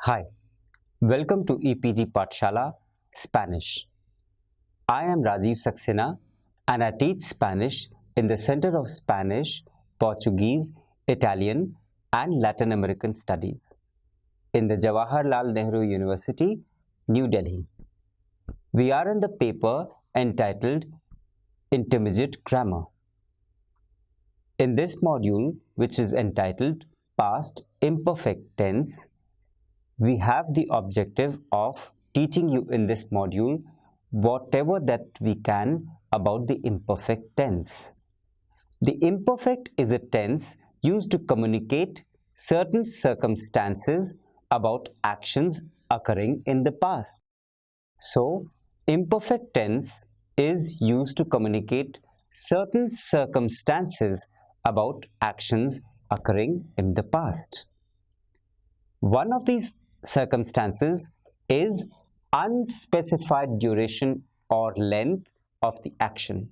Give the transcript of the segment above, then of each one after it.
Hi, welcome to EPG Pathshala Spanish. I am Rajiv Saxena and I teach Spanish in the Center of Spanish, Portuguese, Italian and Latin American Studies in the Jawaharlal Nehru University, New Delhi. We are in the paper entitled Intermediate Grammar. In this module, which is entitled Past Imperfect Tense, we have the objective of teaching you in this module whatever that we can about the imperfect tense. The imperfect is a tense used to communicate certain circumstances about actions occurring in the past. So, imperfect tense is used to communicate certain circumstances about actions occurring in the past. One of these circumstances is unspecified duration or length of the action.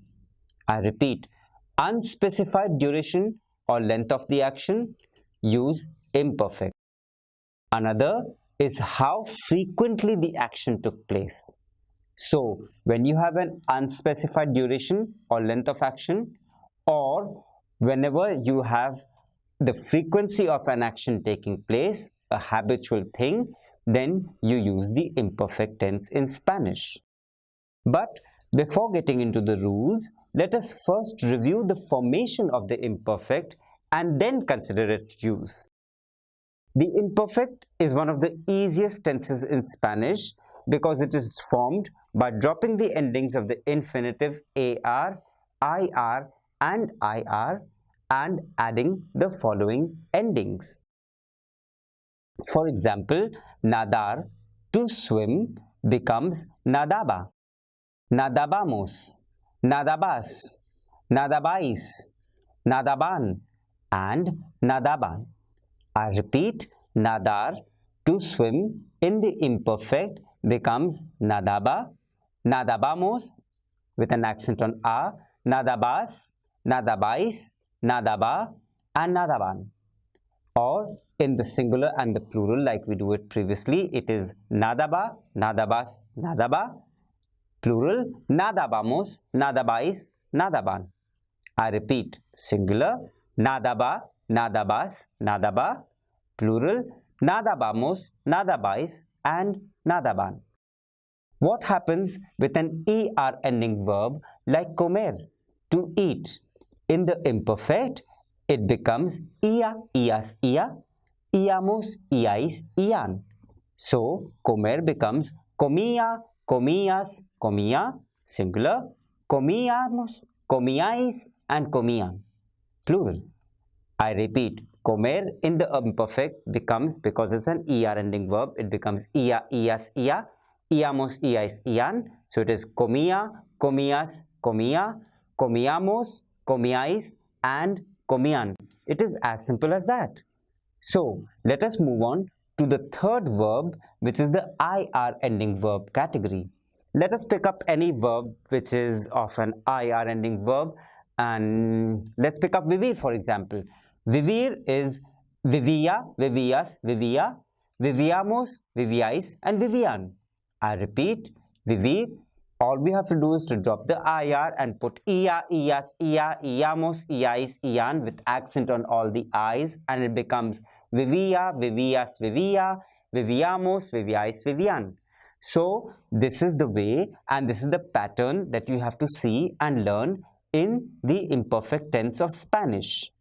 I repeat, unspecified duration or length of the action, use imperfect. Another is how frequently the action took place. So, when you have an unspecified duration or length of action, or whenever you have the frequency of an action taking place, a habitual thing, then you use the imperfect tense in Spanish. But before getting into the rules, let us first review the formation of the imperfect and then consider its use. The imperfect is one of the easiest tenses in Spanish because it is formed by dropping the endings of the infinitive AR, IR and IR and adding the following endings. For example, nadar, to swim, becomes nadaba, nadabamos, nadabas, nadabais, nadaban, and nadaban. I repeat, nadar, to swim, in the imperfect becomes nadaba, nadabamos, with an accent on a, nadabas, nadabais, nadaba, and nadaban. Or in the singular and the plural like we do it previously, it is nadaba, nadabas, nadaba, plural nadabamos, nadabais, nadaban. I repeat, singular nadaba, nadabas, nadaba, plural nadabamos, nadabais and nadaban. What happens with an er ending verb like comer, to eat? In the imperfect, it becomes ia, ias, ia, iamos, iais, ian. So, comer becomes comía, comías, comía, singular, comíamos, comíais, and comían, plural. I repeat, comer in the imperfect becomes, because it's an er ending verb, it becomes ia, ias, ia, iamos, iais, ian. So, it is comía, comías, comía, comíamos, comíais, and comían. It is as simple as that. So, let us move on to the third verb, which is the IR ending verb category. Let us pick up any verb which is of an IR ending verb, and let's pick up vivir for example. Vivir is vivia, vivias, vivia, viviamos, viviais, and vivian. I repeat, vivir. All we have to do is to drop the IR and put ia, ias, ia, iamos, iais, ian with accent on all the I's, and it becomes vivia, vivias, vivia, viviamos, viviais, vivian. So, this is the way and this is the pattern that you have to see and learn in the imperfect tense of Spanish.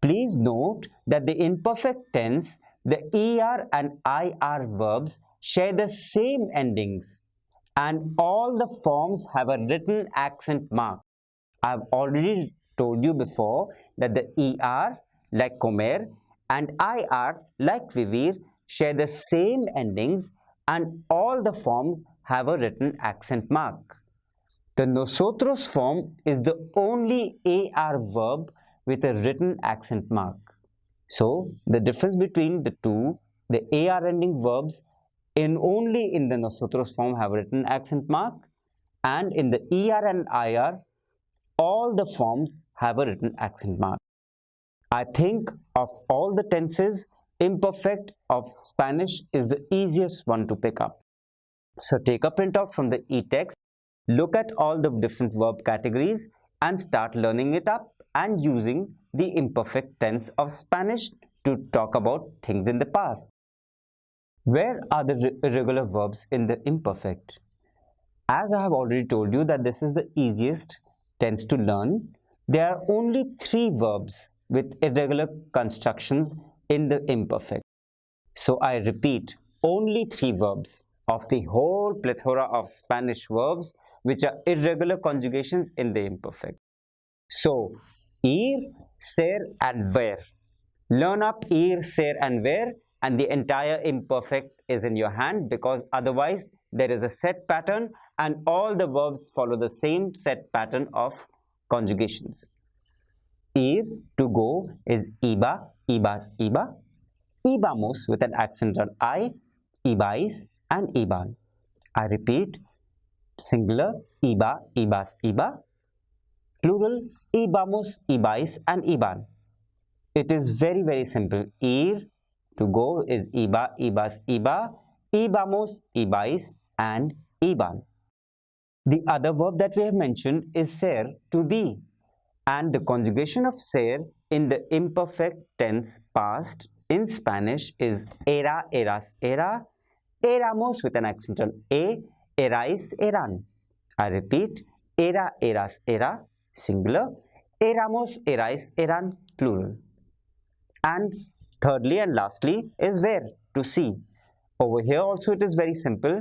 Please note that the imperfect tense, the ER and IR verbs share the same endings and all the forms have a written accent mark. I've already told you before that the ER like comer and IR like vivir share the same endings and all the forms have a written accent mark. The nosotros form is the only AR verb with a written accent mark. So, the difference between the two, the AR ending verbs only in the nosotros form have a written accent mark, and in the ER and IR, all the forms have a written accent mark. I think of all the tenses, imperfect of Spanish is the easiest one to pick up. So take a printout from the e-text, look at all the different verb categories and start learning it up and using the imperfect tense of Spanish to talk about things in the past. Where are the irregular verbs in the imperfect? As I have already told you that this is the easiest tense to learn, there are only 3 verbs with irregular constructions in the imperfect. So I repeat, only 3 verbs of the whole plethora of Spanish verbs which are irregular conjugations in the imperfect. So, ir, ser and ver. Learn up ir, ser and ver and the entire imperfect is in your hand, because otherwise there is a set pattern and all the verbs follow the same set pattern of conjugations. Ir, to go, is iba, ibas, iba. Ibamos with an accent on I, ibais and iban. I repeat, singular, iba, ibas, iba. Plural, ibamos, ibais and iban. It is very simple. Ir, to go, is iba, ibas, iba. Ibamos, ibais and iban. The other verb that we have mentioned is ser, to be. And the conjugation of ser in the imperfect tense past in Spanish is era, eras, era. Éramos with an accent on a, erais, eran. I repeat, era, eras, era, singular. Éramos, erais, eran, plural. And thirdly and lastly is where, to see. Over here also it is very simple.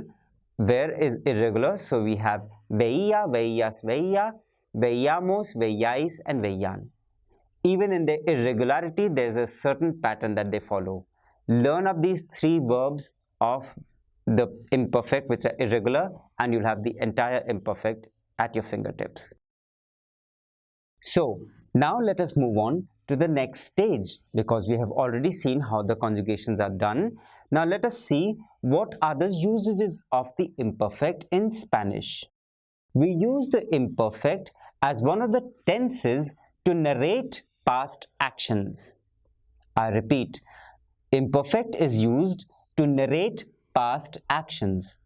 Where is irregular, so we have veía, veías, veía, veíamos, veíais and veían. Even in the irregularity, there is a certain pattern that they follow. Learn up these 3 verbs of the imperfect which are irregular and you'll have the entire imperfect at your fingertips. So now let us move on to the next stage, because we have already seen how the conjugations are done. Now let us see what are the usages of the imperfect in Spanish. We use the imperfect as one of the tenses to narrate past actions. I repeat, imperfect is used to narrate past actions.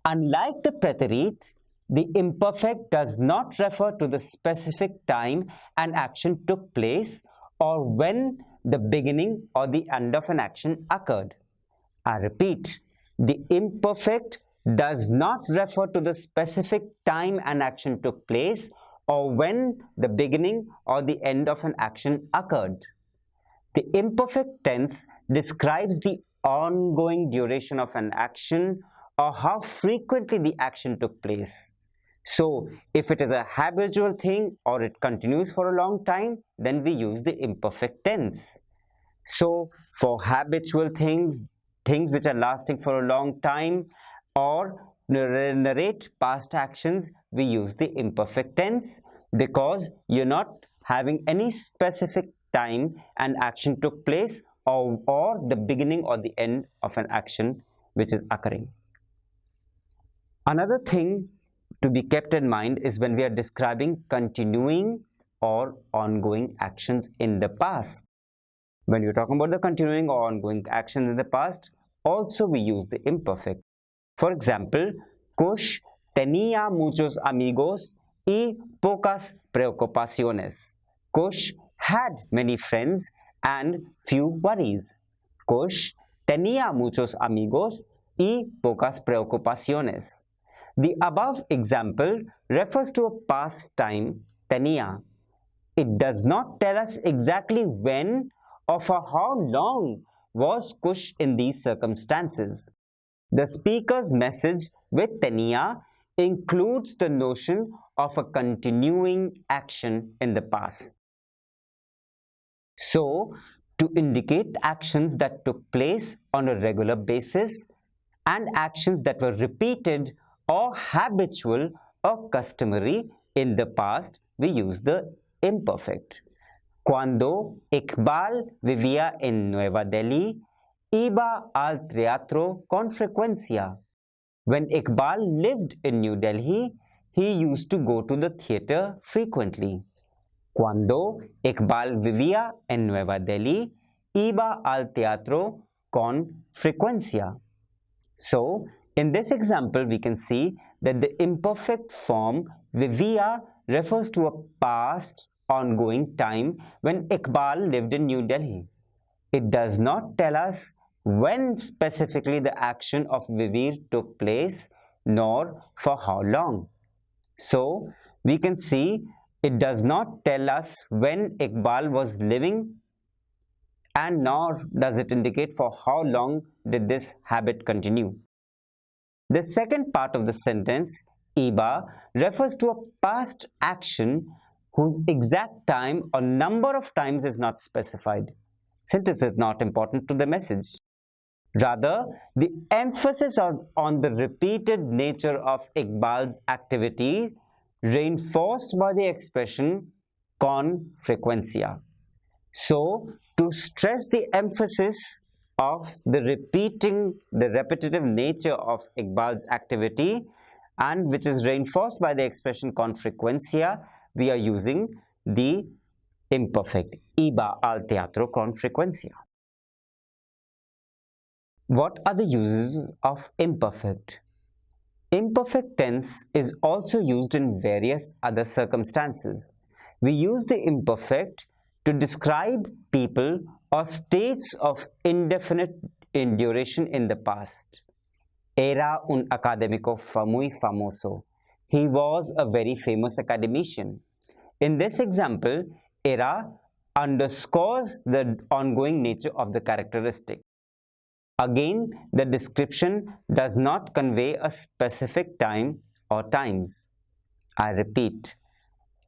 Unlike the preterite, the imperfect does not refer to the specific time an action took place or when the beginning or the end of an action occurred. I repeat, the imperfect does not refer to the specific time an action took place or when the beginning or the end of an action occurred. The imperfect tense describes the ongoing duration of an action or how frequently the action took place. So, if it is a habitual thing or it continues for a long time, then we use the imperfect tense. So, for habitual things which are lasting for a long time or narrate past actions, we use the imperfect tense, because you're not having any specific time an action took place or the beginning or the end of an action which is occurring. Another thing to be kept in mind is when we are describing continuing or ongoing actions in the past. When you're talking about the continuing or ongoing actions in the past, also we use the imperfect. For example, Kush tenía muchos amigos y pocas preocupaciones. Kush had many friends and few worries. Kush tenía muchos amigos y pocas preocupaciones. The above example refers to a past time, tenía. It does not tell us exactly when or for how long was Kush in these circumstances. The speaker's message with tenía includes the notion of a continuing action in the past. So, to indicate actions that took place on a regular basis and actions that were repeated or habitual or customary in the past, we use the imperfect. Cuando Iqbal vivía en Nueva Delhi, iba al teatro con frecuencia. When Iqbal lived in New Delhi, he used to go to the theatre frequently. Cuando Iqbal vivía en Nueva Delhi, iba al teatro con frecuencia. So, in this example, we can see that the imperfect form vivía refers to a past ongoing time when Iqbal lived in New Delhi. It does not tell us when specifically the action of vivir took place, nor for how long. So, we can see it does not tell us when Iqbal was living, and nor does it indicate for how long did this habit continue. The second part of the sentence, iba, refers to a past action whose exact time or number of times is not specified, since it is not important to the message. Rather, the emphasis on the repeated nature of Iqbal's activity reinforced by the expression con frecuencia. So, to stress the emphasis of the repetitive nature of Iqbal's activity, and which is reinforced by the expression con frecuencia, we are using the imperfect, iba al teatro con frecuencia. What are the uses of imperfect? Imperfect tense is also used in various other circumstances. We use the imperfect to describe people or states of indefinite duration in the past. Era un académico muy famoso. He was a very famous academician. In this example, era underscores the ongoing nature of the characteristic. Again, the description does not convey a specific time or times. I repeat,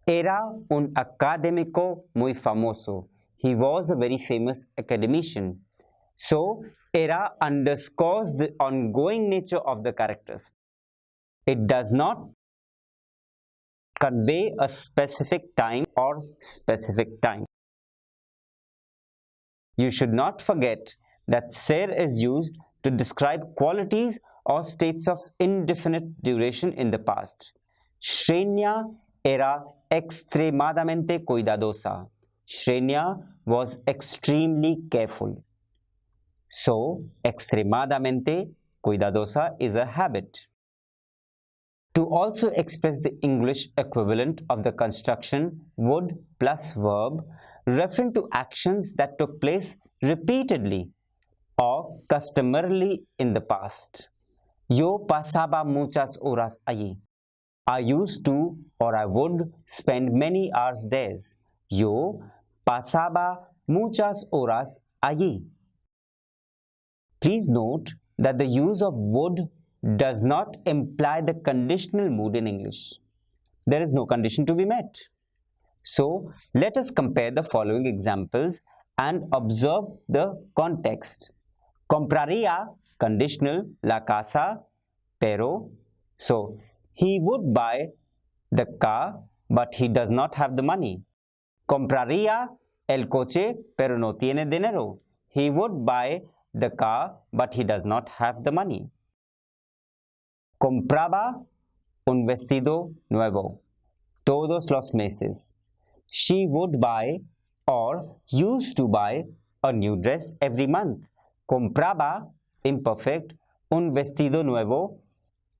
era un académico muy famoso. He was a very famous academician. So, era underscores the ongoing nature of the characters. It does not convey a specific time or specific time. You should not forget that ser is used to describe qualities or states of indefinite duration in the past. Shrenya era extremadamente cuidadosa. Shrenya was extremely careful. So, extremadamente cuidadosa is a habit. To also express the English equivalent of the construction would plus verb, referring to actions that took place repeatedly or customarily in the past. Yo pasaba muchas horas allí. I used to or I would spend many hours there. Yo pasaba muchas horas allí. Please note that the use of would does not imply the conditional mood in English. There is no condition to be met. So, let us compare the following examples and observe the context. Compraría, conditional, la casa, pero. So, he would buy the car, but he does not have the money. Compraría el coche, pero no tiene dinero. He would buy the car, but he does not have the money. Compraba un vestido nuevo todos los meses. She would buy or used to buy a new dress every month. Compraba, imperfect, un vestido nuevo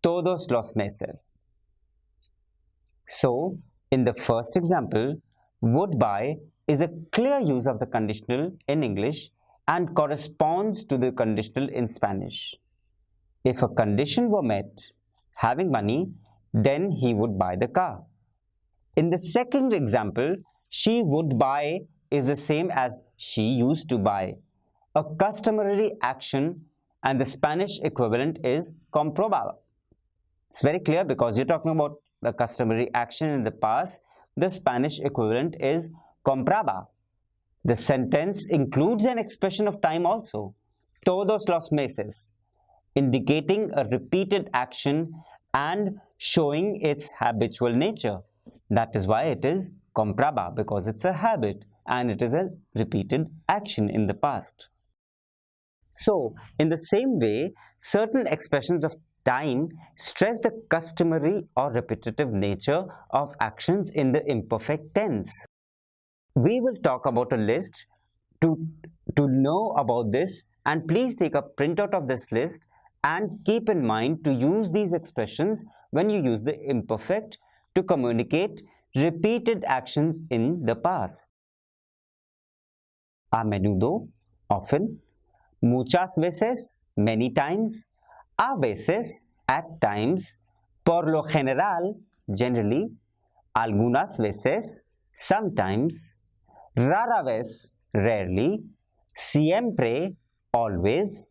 todos los meses. So, in the first example, would buy is a clear use of the conditional in English and corresponds to the conditional in Spanish. If a condition were met, having money, then he would buy the car. In the second example, she would buy is the same as she used to buy, a customary action, and the Spanish equivalent is compraba. It's very clear because you're talking about the customary action in the past. The Spanish equivalent is compraba. The sentence includes an expression of time also, todos los meses, indicating a repeated action and showing its habitual nature. That is why it is compraba, because it's a habit and it is a repeated action in the past. So, in the same way, certain expressions of time stress the customary or repetitive nature of actions in the imperfect tense. We will talk about a list to, to know about this, and please take a printout of this list and keep in mind to use these expressions when you use the imperfect to communicate repeated actions in the past. A menudo, often, muchas veces, many times, a veces, at times, por lo general, generally, algunas veces, sometimes, rara vez, rarely, siempre, always,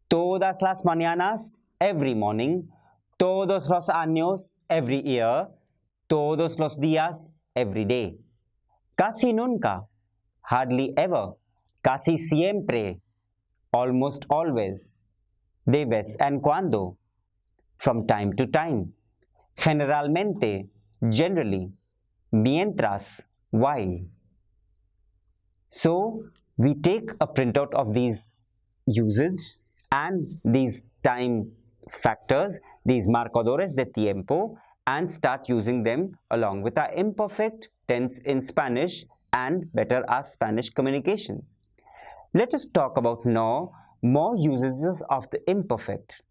todas las mañanas, every morning, todos los años, every year, todos los días, every day. Casi nunca, hardly ever, casi siempre, almost always, de vez en cuando, from time to time, generalmente, generally, mientras, while. So, we take a printout of these usage and these time factors, these marcadores de tiempo, and start using them along with our imperfect tense in Spanish and better our Spanish communication. Let us talk about now more usages of the imperfect.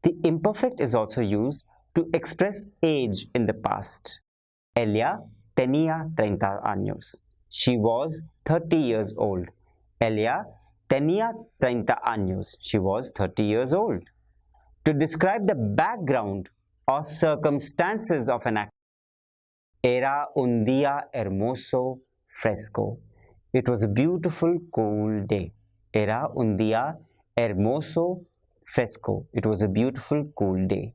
The imperfect is also used to express age in the past. Ella tenía 30 años. She was 30 years old. Ella tenía 30 años. She was 30 years old. To describe the background or circumstances of an act. Era un día hermoso, fresco. It was a beautiful, cool day. Era un día hermoso, fresco. It was a beautiful, cool day.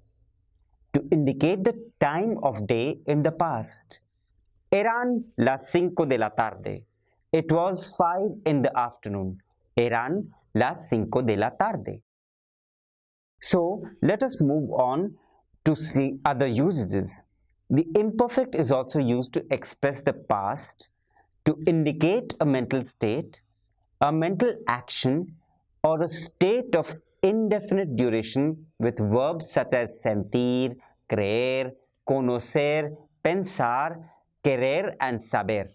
To indicate the time of day in the past. Eran las 5 de la tarde. It was 5 in the afternoon. Eran las 5 de la tarde. So, let us move on to see other usages. The imperfect is also used to express the past, to indicate a mental state, a mental action, or a state of indefinite duration with verbs such as sentir, creer, conocer, pensar, querer, and saber.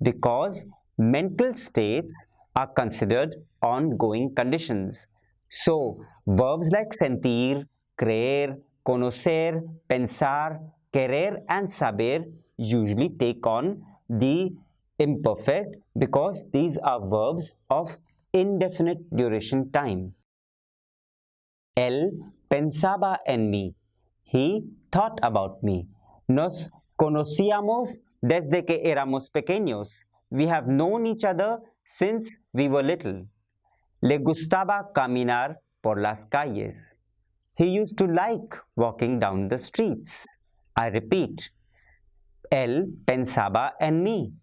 Because mental states are considered ongoing conditions. So, verbs like sentir, creer, conocer, pensar, querer, and saber usually take on the imperfect because these are verbs of indefinite duration time. Él pensaba en mí. He thought about me. Nos conocíamos desde que éramos pequeños. We have known each other since we were little. Le gustaba caminar por las calles. He used to like walking down the streets. I repeat. Él pensaba en mí.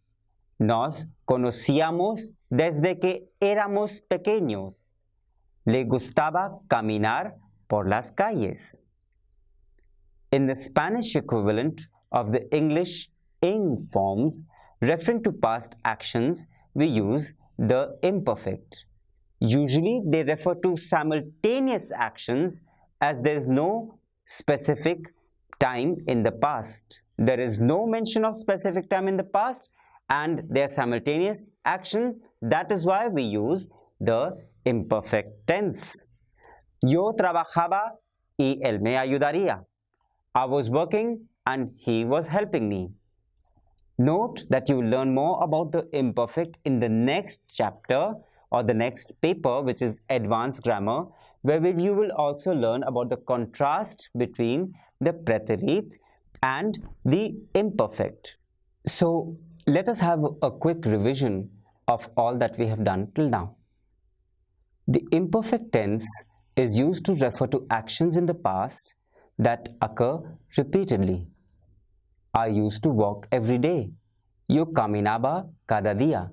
Nos conocíamos desde que éramos pequeños. Le gustaba caminar por las calles. In the Spanish equivalent of the English ing forms, referring to past actions, we use the imperfect. Usually, they refer to simultaneous actions as there is no specific time in the past. There is no mention of specific time in the past and they are simultaneous action. That is why we use the imperfect tense. Yo trabajaba y él me ayudaría. I was working and he was helping me. Note that you will learn more about the imperfect in the next chapter or the next paper, which is Advanced Grammar, where you will also learn about the contrast between the preterite and the imperfect. So, let us have a quick revision of all that we have done till now. The imperfect tense is used to refer to actions in the past that occur repeatedly. I used to walk every day. Yo caminaba cada día.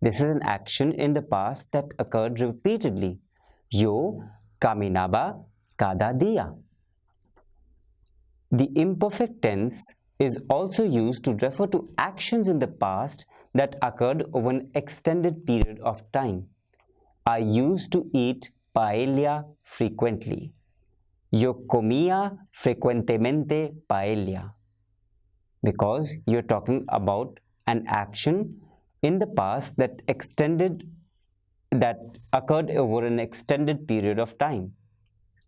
This is an action in the past that occurred repeatedly. Yo caminaba cada día. The imperfect tense is also used to refer to actions in the past that occurred over an extended period of time. I used to eat paella frequently. Yo comía frecuentemente paella. Because you're talking about an action in the past that occurred over an extended period of time.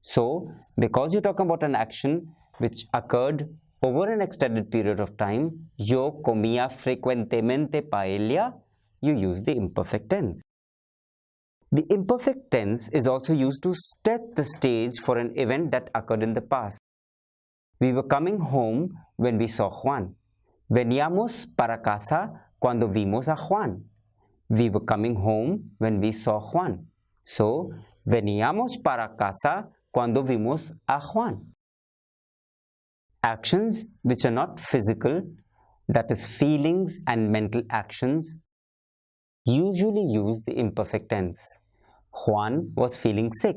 So, because you're talking about an action which occurred over an extended period of time, yo comía frecuentemente paella, you use the imperfect tense. The imperfect tense is also used to set the stage for an event that occurred in the past. We were coming home when we saw Juan. Veníamos para casa cuando vimos a Juan. We were coming home when we saw Juan. So, veníamos para casa cuando vimos a Juan. Actions which are not physical, that is feelings and mental actions, usually use the imperfect tense. Juan was feeling sick.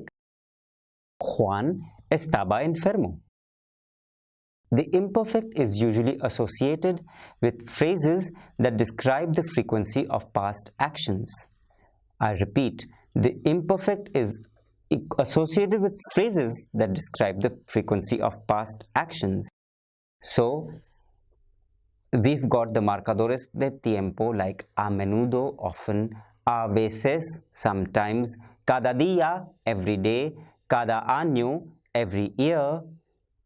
Juan estaba enfermo. The imperfect is usually associated with phrases that describe the frequency of past actions. I repeat, the imperfect is associated with phrases that describe the frequency of past actions. So, we've got the marcadores de tiempo like a menudo, often, a veces, sometimes, cada día, every day, cada año, every year,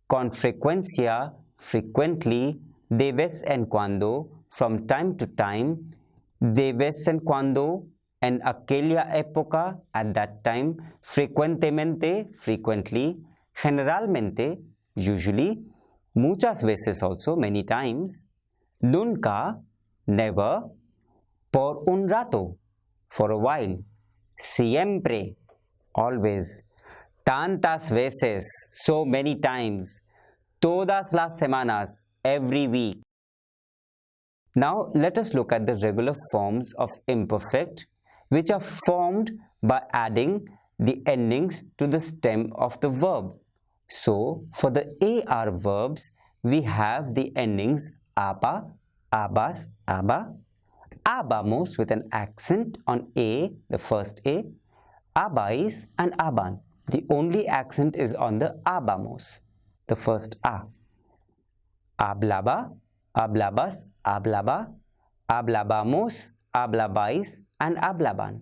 con frecuencia, frequently, de vez en cuando, from time to time, de vez en cuando, en aquella época, at that time, frecuentemente, frequently, generalmente, usually, muchas veces also, many times, nunca, never, por un rato, for a while, siempre, always, tantas veces, so many times, todas las semanas, every week. Now let us look at the regular forms of imperfect, which are formed by adding the endings to the stem of the verb. So for the AR verbs, we have the endings aba, abas, aba, abamos with an accent on A, the first A, abais and aban. The only accent is on the abamos, the first A. Hablaba, hablabas, hablaba, hablabamos, hablabais and hablaban.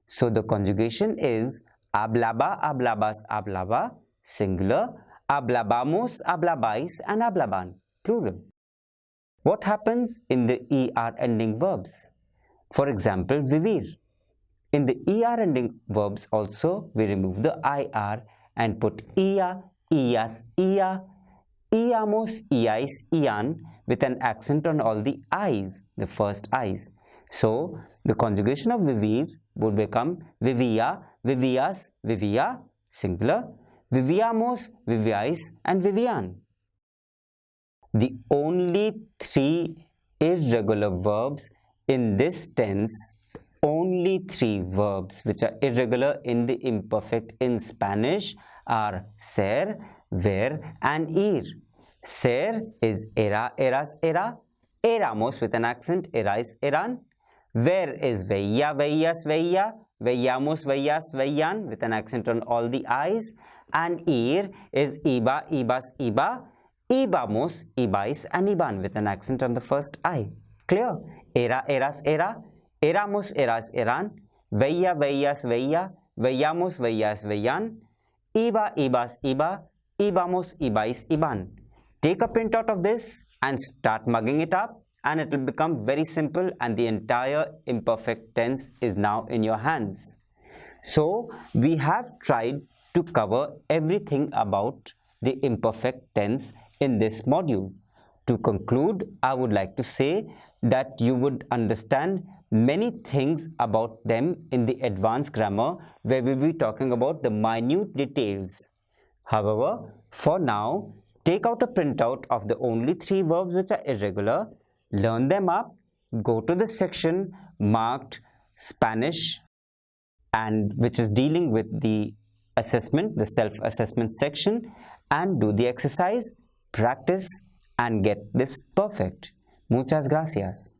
So the conjugation is hablaba, hablabas, hablaba, singular, hablabamos, hablabais and hablaban, plural. What happens in the ER ending verbs? For example, vivir. In the ER ending verbs also, we remove the IR and put ia, ias, ia, iamos, iais, ian with an accent on all the I's, the first I's. So, the conjugation of vivir would become vivia, vivias, vivia, singular, viviamos, viviais and vivian. The only three irregular verbs in this tense, only three verbs which are irregular in the imperfect in Spanish are ser, ver and ir. Ser is era, eras, era. Éramos with an accent, erais, eran. Ver is veía, veías, veía. Veíamos, veías, veían with an accent on all the I's. And ir is iba, ibas, iba. Ibamos, ibais and iban with an accent on the first I. Clear? Era, eras, era. Éramos, eras, eran. Veía, veías, veía. Veíamos, veías, veían. Iba, ibas, iba. Ibamos, ibais, iban. Take a printout of this and start mugging it up, and it will become very simple, and the entire imperfect tense is now in your hands. So we have tried to cover everything about the imperfect tense in this module. To conclude, I would like to say that you would understand many things about them in the advanced grammar, where we will be talking about the minute details. However, for now, take out a printout of the only three verbs which are irregular, learn them up, go to the section marked Spanish, and which is dealing with the assessment, the self-assessment section, and do the exercise, practice and get this perfect. Muchas gracias.